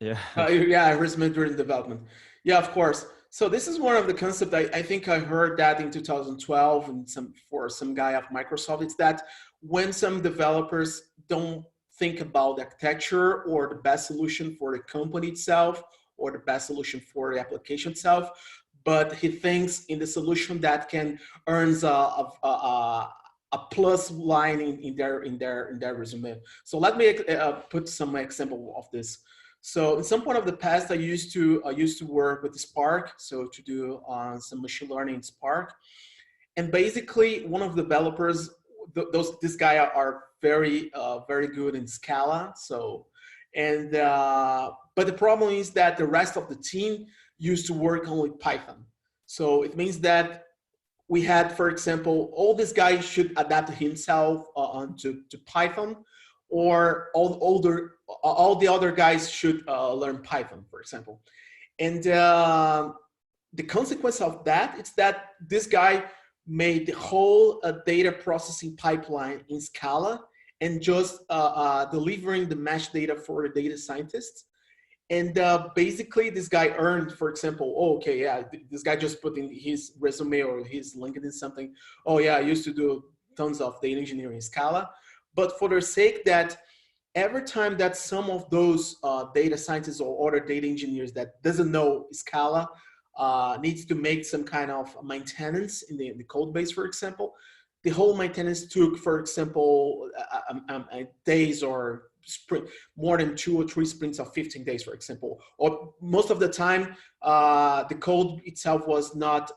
Yeah. Yeah, resume-driven development. Yeah, of course. So this is one of the concepts I think I heard that in 2012 and for some guy of Microsoft. It's that when some developers don't think about the architecture or the best solution for the company itself or the best solution for the application itself, but he thinks in the solution that can earns a plus line in their resume. So let me put some example of this. So at some point of the past, I used to work with Spark, so to do some machine learning in Spark, and basically one of the developers, this guy are very good in Scala. So and but the problem is that the rest of the team used to work only Python. So it means that we had, for example, all these guys should adapt himself to Python, or all the other guys should learn Python, for example. And the consequence of that is that this guy made the whole data processing pipeline in Scala and just delivering the mesh data for the data scientists. And basically, this guy earned, for example, oh, okay, yeah, this guy just put in his resume or his LinkedIn something. Oh, yeah, I used to do tons of data engineering in Scala. But for the sake that every time that some of those data scientists or other data engineers that doesn't know Scala needs to make some kind of maintenance in the code base, for example, the whole maintenance took, for example, days or sprint, more than 2 or 3 sprints of 15 days, for example. Or most of the time, the code itself was not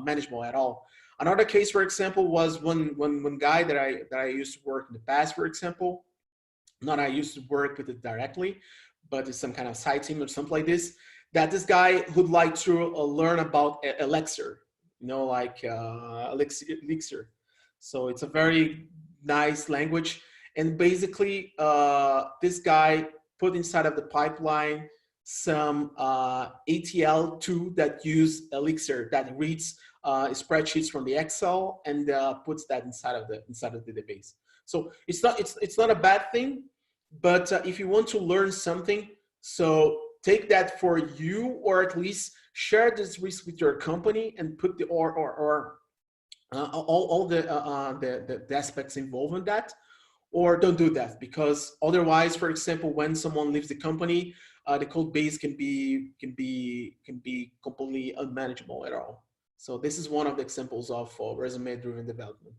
manageable at all. Another case, for example, was one guy that I used to work in the past, for example. Not I used to work with it directly, but it's some kind of side team or something like this. That this guy would like to learn about Elixir, like Elixir. So it's a very nice language, and basically, this guy put inside of the pipeline some ATL tool that use Elixir that reads spreadsheets from the Excel and puts that inside of the database. So it's not a bad thing, but if you want to learn something, so take that for you, or at least share this risk with your company and put the or all the aspects involved in that, or don't do that, because otherwise, for example, when someone leaves the company, the code base can be completely unmanageable at all. So this is one of the examples of resume driven development.